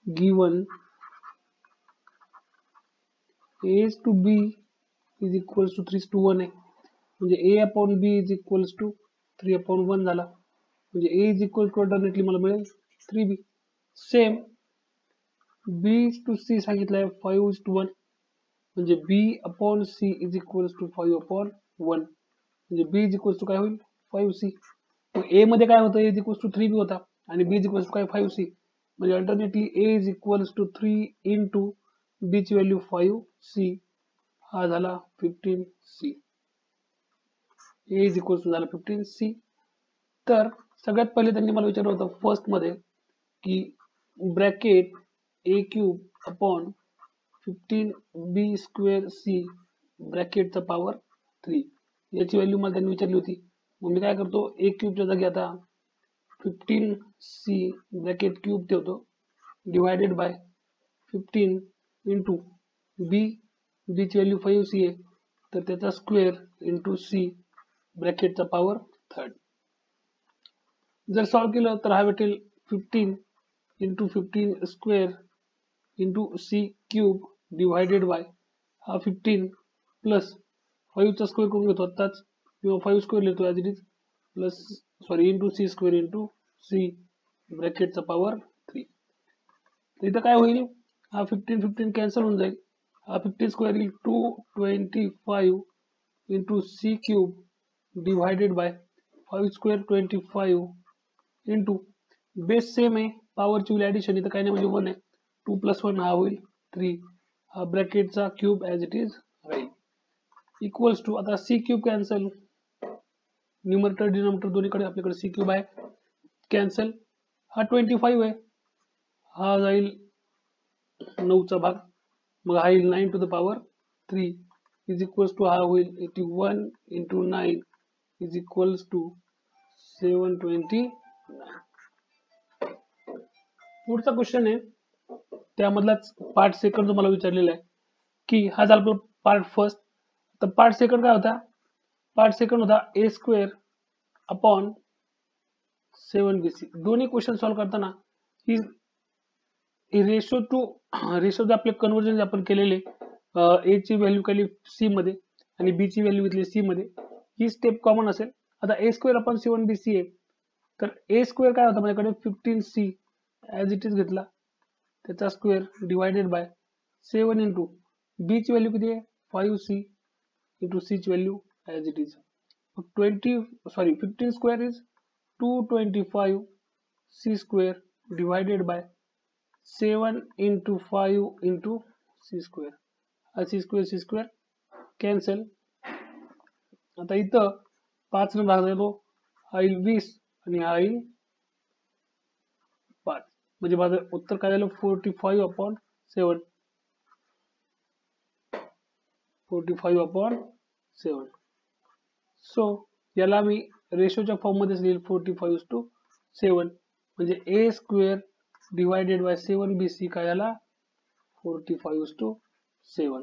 given a is to b is equals to 3:1 आहे, म्हणजे a upon b is equals to 3/1 झाला, म्हणजे a is equal to alternately मला मिळेल 3b. Same b to c सांगितलंय 5:1, म्हणजे b upon c is equals to 5/1, म्हणजे b is equals to काय होईल 5c. a मध्ये काय होतं, a is equals to 3b होता आणि b is equals to काय 5c, म्हणजे alternately a is equals to 3 into b ची व्हॅल्यू 5c, हा झाला 15c. a is equals to झाला 15c. तर सगळ्यात पहिले त्यांनी मला विचारलं होतं फर्स्ट मध्ये की bracket a cube upon 15b square c ब्रॅकेटचा पॉवर 3 याची व्हॅल्यू मला त्यांनी विचारली होती. मग मी काय करतो, a क्यूबच्या जागी आता 15c ब्रॅकेट क्यूब ठेवतो डिवायडेड बाय 15 इंटू b ची व्हॅल्यू 5c आहे, तर त्याचा स्क्वेअर इंटू c ब्रॅकेटचा पॉवर 3. जर सॉल्व केलं तर हा भेटेल 15 into 15 square into c cube divided by हा 15 प्लस 5 चा स्क्वेअर करून घेतो आत्ताच, किंवा 5 स्क्वेअर लिहितो as it is, plus sorry into c square into c ब्रॅकेटचा पॉवर 3. तर इथं काय होईल, हा 15 कॅन्सल होऊन जाईल, हा 15 स्क्वेअर येईल 225 into c cube divided by 5 square 25 into base same आहे, पॉवरची व्हॅल्यू ॲडिशन इथं काय नाही म्हणजे 1 आहे, 2 + 1 हा होईल 3, हा ब्रॅकेटचा क्यूब ॲज इट इज राहील, इक्वल्स टू आता c cube cancel, numerator denominator दोन्हीकडे आपल्याकडे c क्यूब आहे, कॅन्सल, हा 25 आहे, हा जाईल 9चा भाग, मग हा येईल 9 to the power 3 is equals to हा होईल 81 इंटू 9 इज इक्वल्स टू 729. पुढचा क्वेश्चन आहे, त्यामधलाच पार्ट सेकंड जो मला विचारलेला आहे की हा झाला आपला पार्ट फर्स्ट. तर पार्ट सेकंड काय होता, पार्ट सेकंड होता a स्क्वेअर अपॉन 7bc. दोन्ही क्वेश्चन सॉल्व्ह करताना ही रेशो टू रेशो जे आपले कन्वर्जन जे आपण केलेले, a ची व्हॅल्यू केली c मध्ये आणि b ची व्हॅल्यू घेतली c मध्ये, ही स्टेप कॉमन असेल. आता a स्क्वेअर अपॉन 7bc आहे, तर a स्क्वेअर काय होता माझ्याकडे 15c ॲज इट इज घेतला, त्याचा square divided by 7 into b ची व्हॅल्यू किती आहे 5c इंटू c ची value as it is. 15 square is 225 c square divided by 7 into 5 into c square, हा c स्क्वेअर कॅन्सल. आता इथं 5 ने भाग देतो, हा येईल 20 आणि हा येईल 5, म्हणजे माझं उत्तर काय झालं 45/7, 45/7. सो याला मी रेशोच्या फॉर्म मध्येच लिहिल 45:7, म्हणजे a square divided by 7bc काय झाला 45:7.